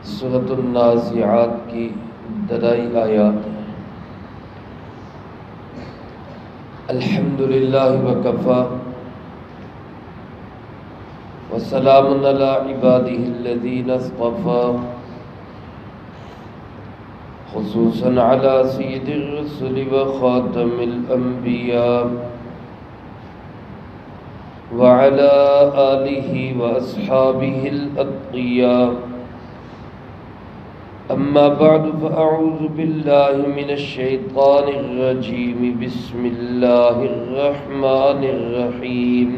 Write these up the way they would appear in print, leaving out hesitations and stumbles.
سورۃ النازعات کی ابتدائی آیات ہیں۔ الحمدللہ وکفی وسلام علی عبادہ الذین اصطفی خصوصاً علی سید الرسل وخاتم الانبیاء وعلى آلہ واصحابہ الاتقیاء اما بعد فاعوذ باللہ من الشیطان الرجیم بسم اللہ الرحمن الرحیم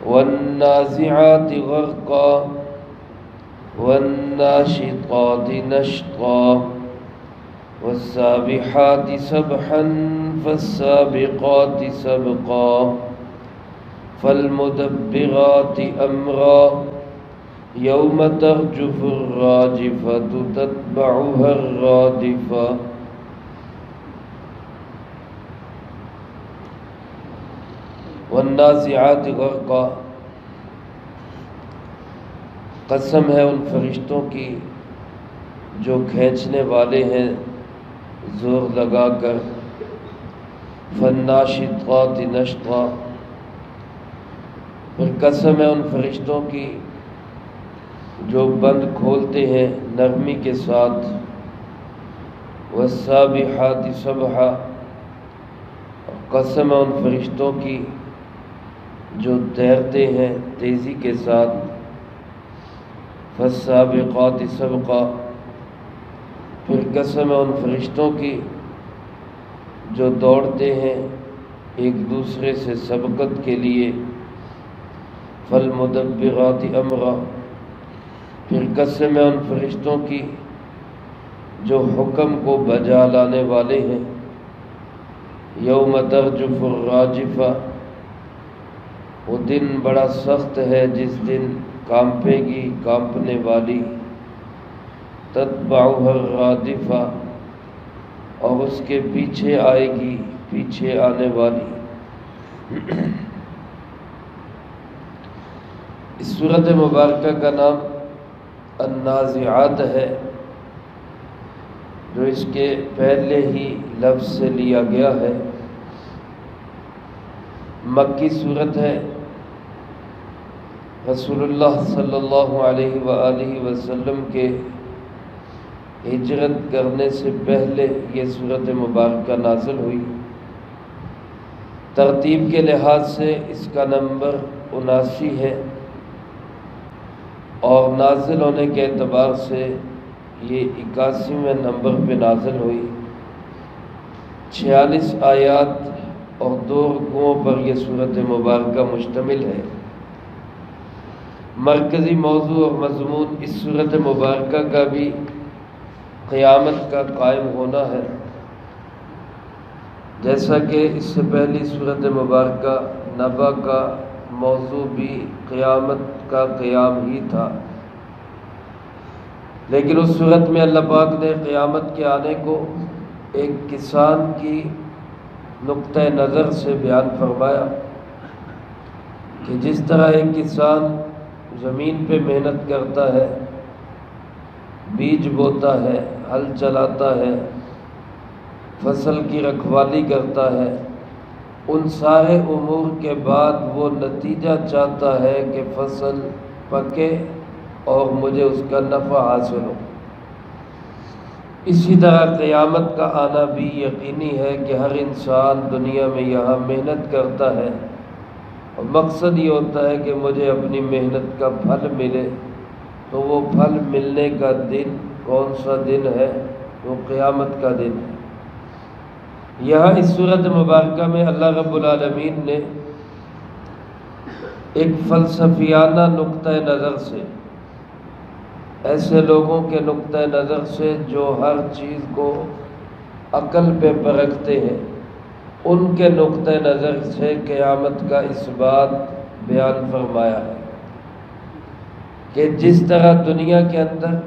والنازعات غرقا والناشطات نشطا والسابحات سبحا فالسابقات سبقا فالمدبرات امرا یوم ترجف الراجفة تتبعها الرادفة۔ والنازعات غرقا، قسم ہے ان فرشتوں کی جو کھینچنے والے ہیں زور لگا کر۔ فالناشطات نشطا، پھر قسم ہے ان فرشتوں کی جو بند کھولتے ہیں نرمی کے ساتھ۔ والسابحات سبحا، قسم ہے ان فرشتوں کی جو تیرتے ہیں تیزی کے ساتھ۔ فالسابقات سبقا، پھر قسم ہے ان فرشتوں کی جو دوڑتے ہیں ایک دوسرے سے سبقت کے لیے۔ فالمدبرات امرا، پھر قسم ہے ان فرشتوں کی جو حکم کو بجا لانے والے ہیں۔ یوم ترجف الراجفہ، وہ دن بڑا سخت ہے جس دن کانپے گی کانپنے والی۔ تتبعها الرادفہ، اور اس کے پیچھے آئے گی پیچھے آنے والی۔ اس سورۃ مبارکہ کا نام النازعات ہے، جو اس کے پہلے ہی لفظ سے لیا گیا ہے۔ مکی سورت ہے۔ رسول اللہ صلی اللہ علیہ وآلہ وسلم کے ہجرت کرنے سے پہلے یہ سورۃ مبارکہ نازل ہوئی۔ ترتیب کے لحاظ سے اس کا نمبر 79 ہے، اور نازل ہونے کے اعتبار سے یہ 81ویں نمبر پہ نازل ہوئی۔ 46 آیات اور 2 رکوعوں پر یہ سورۃ مبارکہ مشتمل ہے۔ مرکزی موضوع اور مضمون اس سورۃ مبارکہ کا بھی قیامت کا قائم ہونا ہے، جیسا کہ اس سے پہلی سورۃ مبارکہ نبا کا موضوع بھی قیامت کا قیام ہی تھا، لیکن اس صورت میں اللہ پاک نے قیامت کے آنے کو ایک کسان کی نقطہ نظر سے بیان فرمایا کہ جس طرح ایک کسان زمین پہ محنت کرتا ہے، بیج بوتا ہے، ہل چلاتا ہے، فصل کی رکھوالی کرتا ہے، ان سارے امور کے بعد وہ نتیجہ چاہتا ہے کہ فصل پکے اور مجھے اس کا نفع حاصل ہو۔ اسی طرح قیامت کا آنا بھی یقینی ہے کہ ہر انسان دنیا میں یہاں محنت کرتا ہے، اور مقصد یہ ہوتا ہے کہ مجھے اپنی محنت کا پھل ملے۔ تو وہ پھل ملنے کا دن کون سا دن ہے؟ وہ قیامت کا دن ہے۔ یہاں اس سورۃ مبارکہ میں اللہ رب العالمین نے ایک فلسفیانہ نقطہ نظر سے، ایسے لوگوں کے نقطہ نظر سے جو ہر چیز کو عقل پہ پرکھتے ہیں، ان کے نقطہ نظر سے قیامت کا اس بات بیان فرمایا ہے کہ جس طرح دنیا کے اندر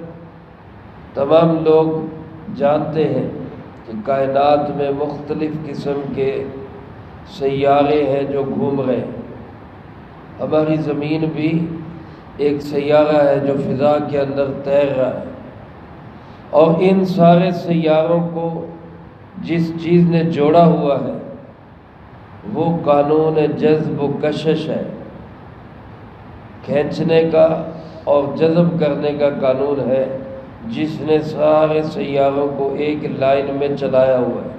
تمام لوگ جانتے ہیں کہ کائنات میں مختلف قسم کے سیارے ہیں جو گھوم رہے ہیں، ہماری زمین بھی ایک سیارہ ہے جو فضا کے اندر تیر رہا ہے، اور ان سارے سیاروں کو جس چیز نے جوڑا ہوا ہے وہ قانون جذب و کشش ہے، کھینچنے کا اور جذب کرنے کا قانون ہے، جس نے سارے سیاروں کو ایک لائن میں چلایا ہوا ہے۔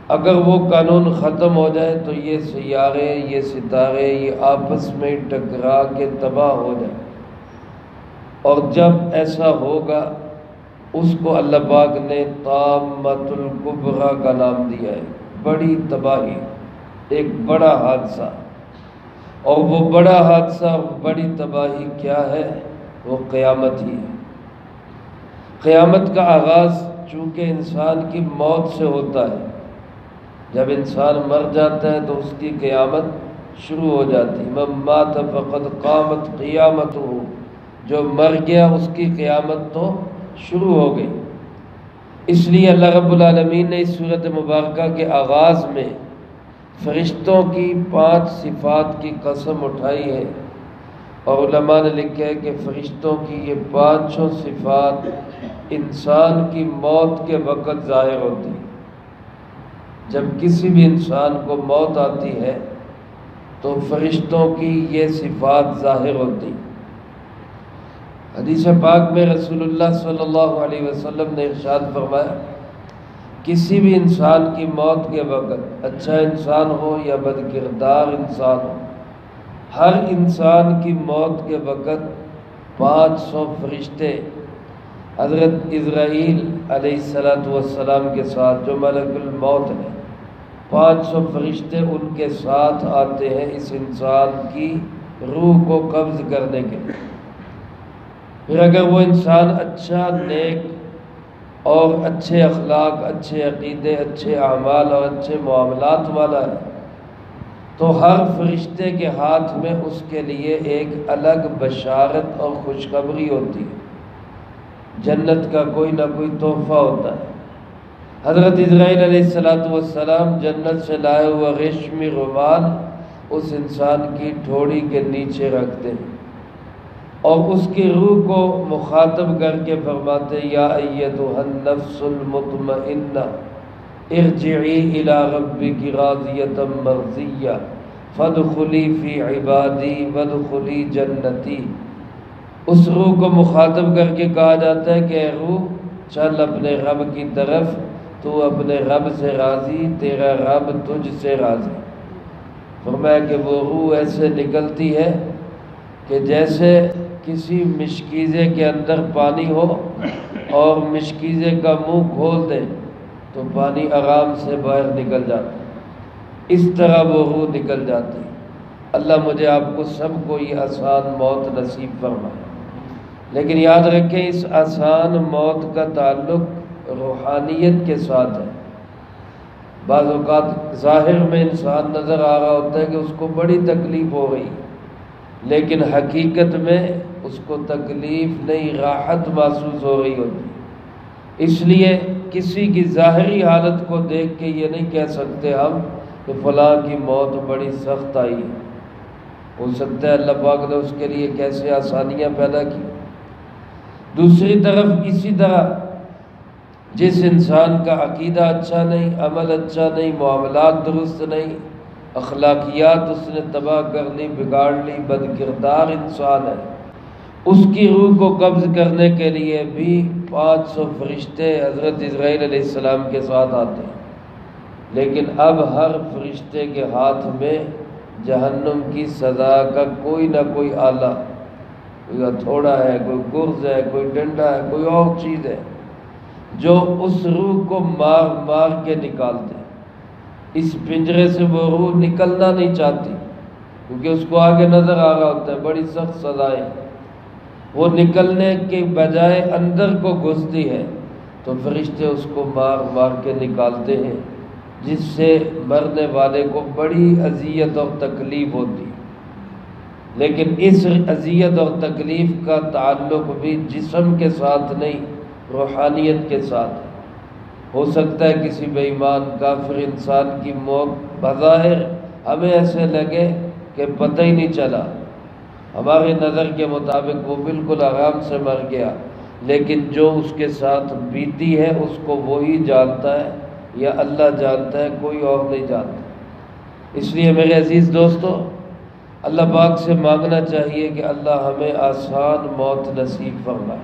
اگر وہ قانون ختم ہو جائے تو یہ سیارے، یہ ستارے، یہ آپس میں ٹکرا کے تباہ ہو جائیں، اور جب ایسا ہوگا اس کو اللہ پاک نے طامۃ الکبریٰ کا نام دیا ہے، بڑی تباہی، ایک بڑا حادثہ۔ اور وہ بڑا حادثہ، بڑی تباہی کیا ہے؟ وہ قیامت ہی ہے۔ قیامت کا آغاز چونکہ انسان کی موت سے ہوتا ہے، جب انسان مر جاتا ہے تو اس کی قیامت شروع ہو جاتی ہے۔ من مات فقد قامت قیامتہ، جو مر گیا اس کی قیامت تو شروع ہو گئی۔ اس لیے اللہ رب العالمین نے اس سورۃ مبارکہ کے آغاز میں فرشتوں کی 5 صفات کی قسم اٹھائی ہے، اور علماء نے لکھا ہے کہ فرشتوں کی یہ 5 صفات انسان کی موت کے وقت ظاہر ہوتی ہے۔ جب کسی بھی انسان کو موت آتی ہے تو فرشتوں کی یہ صفات ظاہر ہوتی۔ حدیث پاک میں رسول اللہ صلی اللہ علیہ وسلم نے ارشاد فرمایا، کسی بھی انسان کی موت کے وقت، اچھا انسان ہو یا بد کردار انسان ہو، ہر انسان کی موت کے وقت 500 فرشتے حضرت اسرائیل علیہ السلام کے ساتھ، جو ملک الموت ہے، 500 فرشتے ان کے ساتھ آتے ہیں اس انسان کی روح کو قبض کرنے کے لیے۔ پھر اگر وہ انسان اچھا، نیک اور اچھے اخلاق، اچھے عقیدے، اچھے اعمال اور اچھے معاملات والا ہے تو ہر فرشتے کے ہاتھ میں اس کے لیے ایک الگ بشارت اور خوشخبری ہوتی ہے، جنت کا کوئی نہ کوئی تحفہ ہوتا ہے۔ حضرت اسرائیل علیہ السلام جنت سے لائے ہوا ریشمی رومال اس انسان کی ٹھوڑی کے نیچے رکھتے ہیں، اور اس کی روح کو مخاطب کر کے فرماتے، یا ایتھا النفس المطمئنہ ارجعی الی ربک راضیۃ مرضیہ فادخلی فی عبادی وادخلی جنتی۔ اس روح کو مخاطب کر کے کہا جاتا ہے کہ اے روح، چل اپنے رب کی طرف، تو اپنے رب سے راضی، تیرا رب تجھ سے راضی۔ فرمایا کہ وہ روح ایسے نکلتی ہے کہ جیسے کسی مشکیزے کے اندر پانی ہو اور مشکیزے کا منہ کھول دیں تو پانی آرام سے باہر نکل جاتا ہے، اس طرح وہ روح نکل جاتی۔ اللہ مجھے آپ کو سب کو یہ آسان موت نصیب فرمائے، لیکن یاد رکھیں اس آسان موت کا تعلق روحانیت کے ساتھ ہے۔ بعض اوقات ظاہر میں انسان نظر آ رہا ہوتا ہے کہ اس کو بڑی تکلیف ہو رہی، لیکن حقیقت میں اس کو تکلیف نہیں، راحت محسوس ہو رہی ہوتی۔ اس لیے کسی کی ظاہری حالت کو دیکھ کے یہ نہیں کہہ سکتے ہم کہ فلاں کی موت بڑی سخت آئی ہے۔ ہو سکتا ہے اللہ پاک نے اس کے لیے کیسے آسانیاں پیدا کی۔ دوسری طرف اسی طرح جس انسان کا عقیدہ اچھا نہیں، عمل اچھا نہیں، معاملات درست نہیں، اخلاقیات اس نے تباہ کر لی، بگاڑ لی، بد کردار انسان ہے، اس کی روح کو قبض کرنے کے لیے بھی 500 فرشتے حضرت اسرائیل علیہ السلام کے ساتھ آتے ہیں، لیکن اب ہر فرشتے کے ہاتھ میں جہنم کی سزا کا کوئی نہ کوئی آلہ، کوئی ہتھوڑا ہے، کوئی گرز ہے، کوئی ڈنڈا ہے، کوئی اور چیز ہے جو اس روح کو مار مار کے نکالتے ہیں۔ اس پنجرے سے وہ روح نکلنا نہیں چاہتی کیونکہ اس کو آگے نظر آ رہا ہوتا ہے بڑی سخت سزائیں، وہ نکلنے کے بجائے اندر کو گھستی ہے تو فرشتے اس کو مار مار کے نکالتے ہیں، جس سے مرنے والے کو بڑی اذیت اور تکلیف ہوتی ہے۔ لیکن اس اذیت اور تکلیف کا تعلق بھی جسم کے ساتھ نہیں، روحانیت کے ساتھ۔ ہو سکتا ہے کسی بے ایمان کافر انسان کی موت بظاہر ہمیں ایسے لگے کہ پتہ ہی نہیں چلا، ہمارے نظر کے مطابق وہ بالکل آرام سے مر گیا، لیکن جو اس کے ساتھ بیتی ہے اس کو وہی جانتا ہے، یا اللہ جانتا ہے، کوئی اور نہیں جانتا۔ اس لیے میرے عزیز دوستو، اللہ پاک سے مانگنا چاہیے کہ اللہ ہمیں آسان موت نصیب فرمائے۔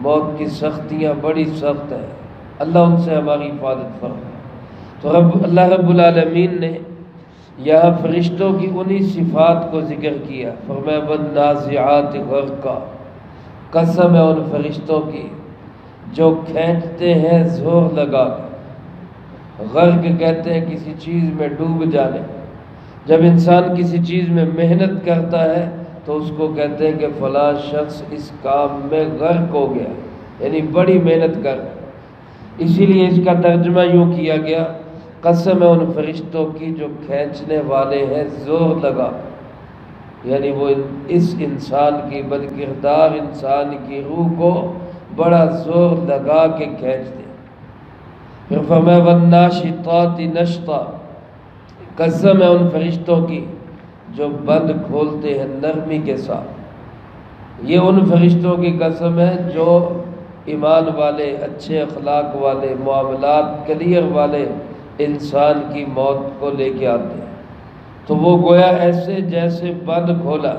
موت کی سختیاں بڑی سخت ہیں، اللہ ان سے ہماری حفاظت فرمائے۔ تو اللہ رب العالمین نے یہاں فرشتوں کی انہی صفات کو ذکر کیا، فرمایا والنازعات غرقا، قسم ہے ان فرشتوں کی جو کھینچتے ہیں زور لگا کر۔ غرق کہتے ہیں کسی چیز میں ڈوب جانے۔ جب انسان کسی چیز میں محنت کرتا ہے تو اس کو کہتے ہیں کہ فلاں شخص اس کام میں غرق ہو گیا، یعنی بڑی محنت کر۔ اسی لیے اس کا ترجمہ یوں کیا گیا، قسم ہے ان فرشتوں کی جو کھینچنے والے ہیں زور لگا، یعنی وہ اس انسان کی بدکردار انسان کی روح کو بڑا زور لگا کے کھینچ دے۔ پھر فرمایا والناشطات نشطا، قسم ہے ان فرشتوں کی جو بند کھولتے ہیں نرمی کے ساتھ۔ یہ ان فرشتوں کی قسم ہے جو ایمان والے، اچھے اخلاق والے، معاملات کلیئر والے انسان کی موت کو لے کے آتے ہیں۔ تو وہ گویا ایسے جیسے بند کھولا،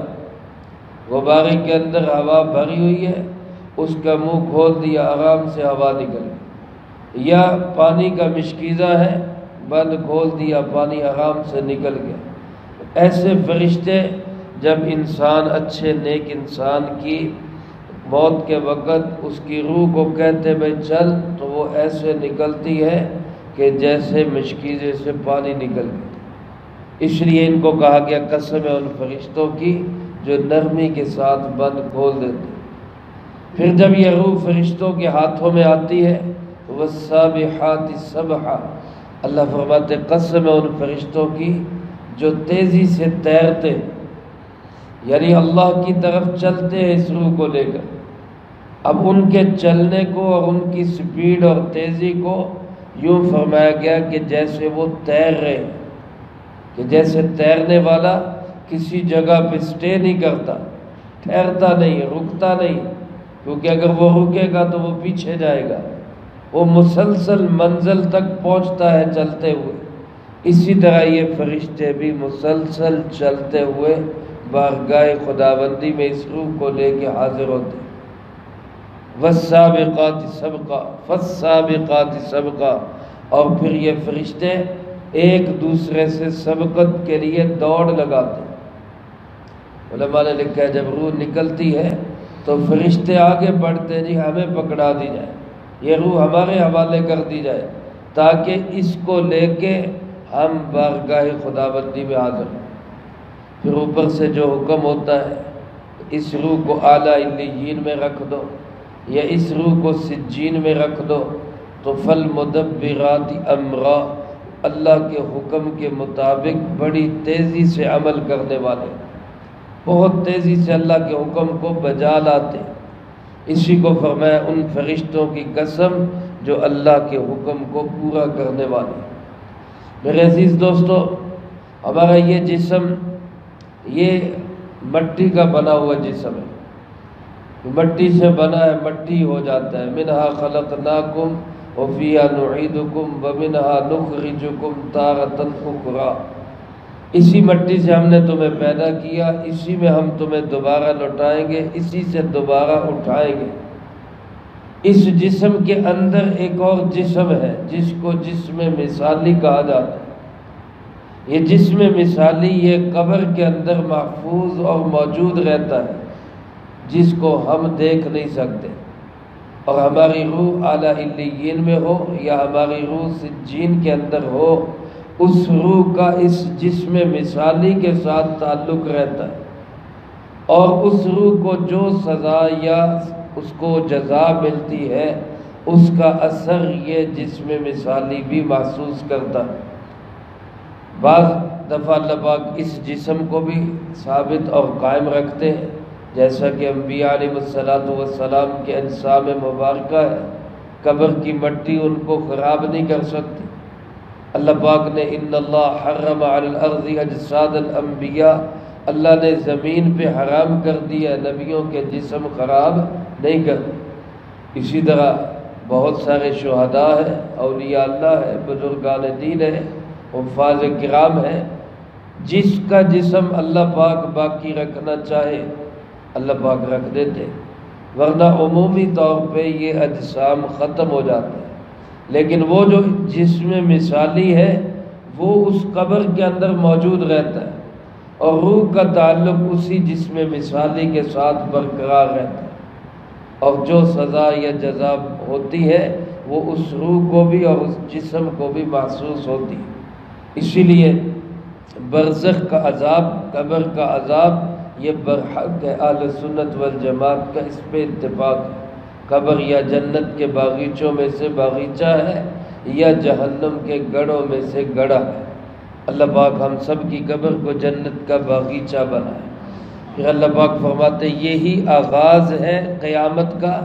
غبارے کے اندر ہوا بھری ہوئی ہے، اس کا منہ کھول دیا، آرام سے ہوا نکل گئی۔ یا پانی کا مشکیزہ ہے، بند کھول دیا، پانی آرام سے نکل گیا۔ ایسے فرشتے جب انسان، اچھے نیک انسان کی موت کے وقت اس کی روح کو کہتے بھائی چل، تو وہ ایسے نکلتی ہے کہ جیسے مشکیزے سے پانی نکل گیا۔ اس لیے ان کو کہا گیا قسم ہے ان فرشتوں کی جو نرمی کے ساتھ بند کھول دیتے۔ پھر جب یہ روح فرشتوں کے ہاتھوں میں آتی ہے، والسابحات سبحا، اللہ فرماتے قسم ہے ان فرشتوں کی جو تیزی سے تیرتے، یعنی اللہ کی طرف چلتے ہیں اس روح کو لے کر۔ اب ان کے چلنے کو اور ان کی سپیڈ اور تیزی کو یوں فرمایا گیا کہ جیسے وہ تیر رہے، کہ جیسے تیرنے والا کسی جگہ پہ سٹے نہیں کرتا، ٹھہرتا نہیں، رکتا نہیں، کیونکہ اگر وہ رکے گا تو وہ پیچھے جائے گا، وہ مسلسل منزل تک پہنچتا ہے چلتے ہوئے۔ اسی طرح یہ فرشتے بھی مسلسل چلتے ہوئے بارگاہ خداوندی میں اس روح کو لے کے حاضر ہوتے ہیں۔ والسابقات سبقا، فالسابقات سبقا، اور پھر یہ فرشتے ایک دوسرے سے سبقت کے لیے دوڑ لگاتے ہیں۔ علماء نے لکھا ہے جب روح نکلتی ہے تو فرشتے آگے بڑھتے جی ہمیں پکڑا دی جائے، یہ روح ہمارے حوالے کر دی جائے، تاکہ اس کو لے کے ہم بارگاہ خداوندی میں حاضر ہوں۔ پھر اوپر سے جو حکم ہوتا ہے اس روح کو اعلیٰ علیین میں رکھ دو، یا اس روح کو سجین میں رکھ دو، تو فالمدبرات امرا، اللہ کے حکم کے مطابق بڑی تیزی سے عمل کرنے والے، بہت تیزی سے اللہ کے حکم کو بجا لاتے۔ اسی کو فرمایا ان فرشتوں کی قسم جو اللہ کے حکم کو پورا کرنے والے۔ میرے عزیز دوستو، ہمارا یہ جسم یہ مٹی کا بنا ہوا جسم ہے، مٹی سے بنا ہے، مٹی ہو جاتا ہے۔ منہا خلقناکم وفیہا نعیدکم ومنہا نخرجکم تارۃ اخری، اسی مٹی سے ہم نے تمہیں پیدا کیا، اسی میں ہم تمہیں دوبارہ لوٹائیں گے، اسی سے دوبارہ اٹھائیں گے۔ اس جسم کے اندر ایک اور جسم ہے جس کو جسم مثالی کہا جاتا ہے۔ یہ جسم مثالی یہ قبر کے اندر محفوظ اور موجود رہتا ہے، جس کو ہم دیکھ نہیں سکتے، اور ہماری روح اعلیٰ علیین میں ہو یا ہماری روح سجین کے اندر ہو، اس روح کا اس جسم مثالی کے ساتھ تعلق رہتا ہے، اور اس روح کو جو سزا یا اس کو جزا ملتی ہے اس کا اثر یہ جسم مثالی بھی محسوس کرتا ہے۔ بعض دفعہ اللہ پاک اس جسم کو بھی ثابت اور قائم رکھتے ہیں، جیسا کہ انبیاء علیہ السلام کے اجسام مبارکہ ہے، قبر کی مٹی ان کو خراب نہیں کر سکتی۔ اللہ پاک نے ان اللہ حرم علی الارض اجساد الانبیاء اللہ نے زمین پہ حرام کر دیا، نبیوں کے جسم خراب نہیں کرتے۔ اسی طرح بہت سارے شہداء ہیں، اولیاء اللہ ہے، بزرگان دین ہے، حفاظ کرام ہے، جس کا جسم اللہ پاک باقی رکھنا چاہے اللہ پاک رکھ دیتے، ورنہ عمومی طور پہ یہ اجسام ختم ہو جاتے ہیں۔ لیکن وہ جو جسم مثالی ہے وہ اس قبر کے اندر موجود رہتا ہے، اور روح کا تعلق اسی جسم مثالی کے ساتھ برقرار رہتا ہے، اور جو سزا یا جزا ہوتی ہے وہ اس روح کو بھی اور اس جسم کو بھی محسوس ہوتی ہے۔ اسی لیے برزخ کا عذاب، قبر کا عذاب، یہ برحق ہے۔ اہل سنت والجماعت کا اس پہ اتفاق ہے۔ قبر یا جنت کے باغیچوں میں سے باغیچہ ہے یا جہنم کے گڑھوں میں سے گڑھا ہے۔ اللہ پاک ہم سب کی قبر کو جنت کا باغیچہ بنائے۔ پھر اللہ پاک فرماتے یہی آغاز ہے قیامت کا،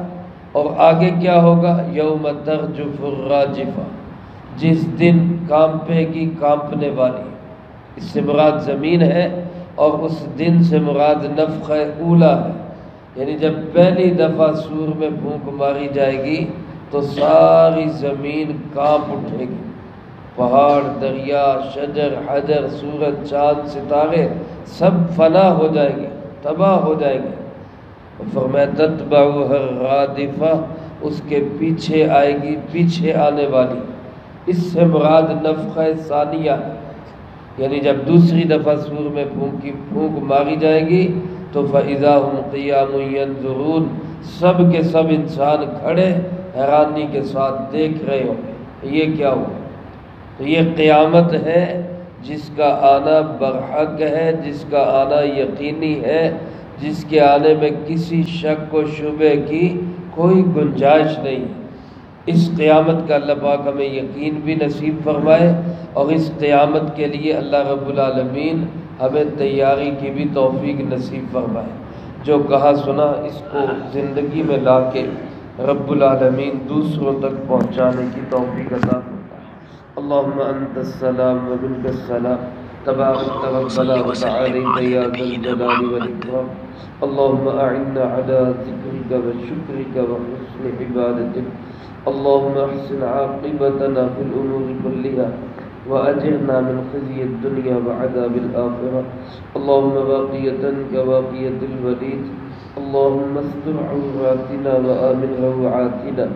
اور آگے کیا ہوگا؟ یوم ترجف الراجفہ، جس دن کانپے گی کانپنے والی۔ اس سے مراد زمین ہے، اور اس دن سے مراد نفخہ اولا ہے، یعنی جب پہلی دفعہ سور میں پھونک ماری جائے گی تو ساری زمین کانپ اٹھے گی، پہاڑ، دریا، شجر، حجر، سورج، چاند، ستارے سب فنا ہو جائیں گے، تباہ ہو جائیں گے۔ فرمایا تتبعها الرادفہ، اس کے پیچھے آئے گی پیچھے آنے والی۔ اس سے مراد نفخہ ثانیہ، یعنی جب دوسری دفعہ سور میں پھونک ماری جائے گی تو فَإِذَا هُمْ قِيَامٌ يَنظُرُونَ، سب کے سب انسان کھڑے حیرانی کے ساتھ دیکھ رہے ہوں گے یہ کیا ہوا۔ تو یہ قیامت ہے جس کا آنا برحق ہے، جس کا آنا یقینی ہے، جس کے آنے میں کسی شک و شبہ کی کوئی گنجائش نہیں ہے۔ اس قیامت کا اللہ پاک ہمیں یقین بھی نصیب فرمائے، اور اس قیامت کے لیے اللہ رب العالمین ہمیں تیاری کی بھی توفیق نصیب فرمائے۔ جو کہا سنا اس کو زندگی میں لا کے رب العالمین دوسروں تک پہنچانے کی توفیق عطا فرمائے۔ اللہم انت السلام و منک السلام، تبارک ربنا و تعالیت یا ذا الجلال والاکرام۔ اللہم اعنا علی ذکرک و شکرک و حسن عبادتک۔ اللہم احسن عاقبتنا فی الامور كلها واجرنا من خزي الدنيا وعذاب الآخرة۔ اللہم واقیتا كواقیة الولید، اللہم استر عوراتنا وآمن روعاتنا۔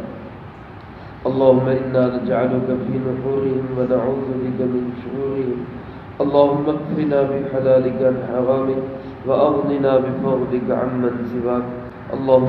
اللہم انا نجعلك في نحورهم ونعوذ بك من شرورهم۔ اللہم اکفنا بحلالك عن حرامك واغننا بفضلك عمن سواك۔ اللہم